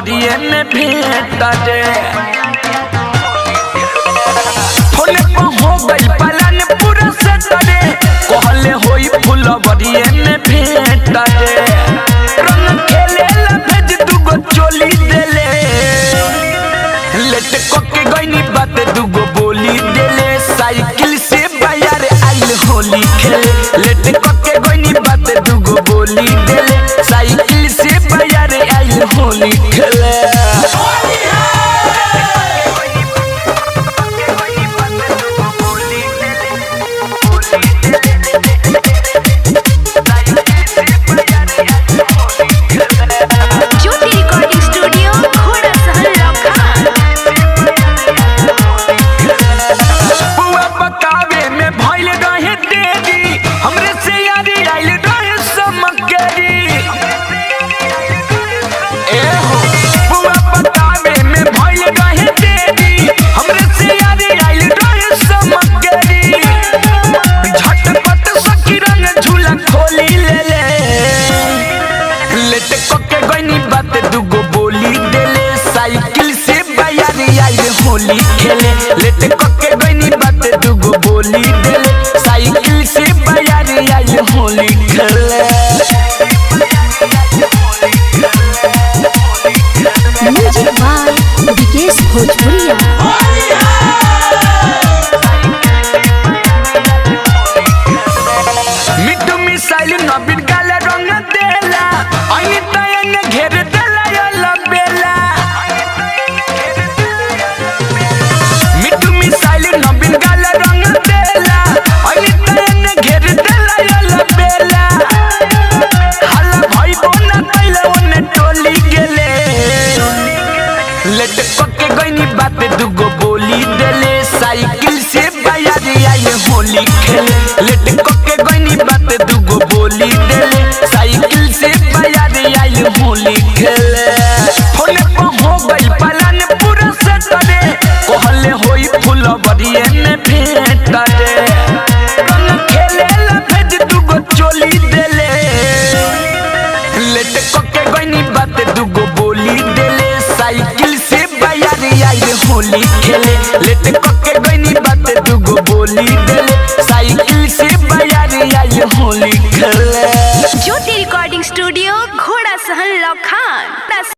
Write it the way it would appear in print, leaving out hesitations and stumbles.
फुलवरिये में भेंट रे फोने पर हो गई पलन पूरा सेट रे कहले होई फुलवरिये में भेंट रे रंग खेले ला भेज दुगो चोली देले लेट कोके गईनी बात दुगो बोली देले साइकिल से बाजार आइल होली खेले लेट कोके गईनी बात दुगो बोली देले साइकिल से बाजार आइल होली खेले साइकिल से बाजार आइल होली खेले लेट कोके गईनी बात दुगो बोली देले साइकिल से बाजार आइल होली खेले म्यूजिक बाय विकेश भोजपुरिया मिट्टू मिसाइल नबीन काला रंग देला आई तयन घेर देला या बेला मिट्टू मिसाइल नबीन काला रंग देला आई तयन घेर देला या बेला हल्ला भाई बोना तैला ओने टोली गेले लेट कोके गईनी बात दुगो बोली देले साइकिल से बाजार आइल होली खेले लेट कोके गईनी बात दुगो बोली देले साइकिल से बाजार आइल होली खेले फोने पर हो गई पलन पूरा सेट रे कहले होई फुलवरिये में भेंट रे रंग खेले ला भेज दुगो चोली देले लेट कोके गईनी बात दुगो बोली देले साइकिल से बाजार आइल होली खेले लेट कोके गईनी बात दुगो बोली देले साइकिल से बाजार आइल होली खेले ज्योति रिकॉर्डिंग स्टूडियो घोड़ा सहन लखान।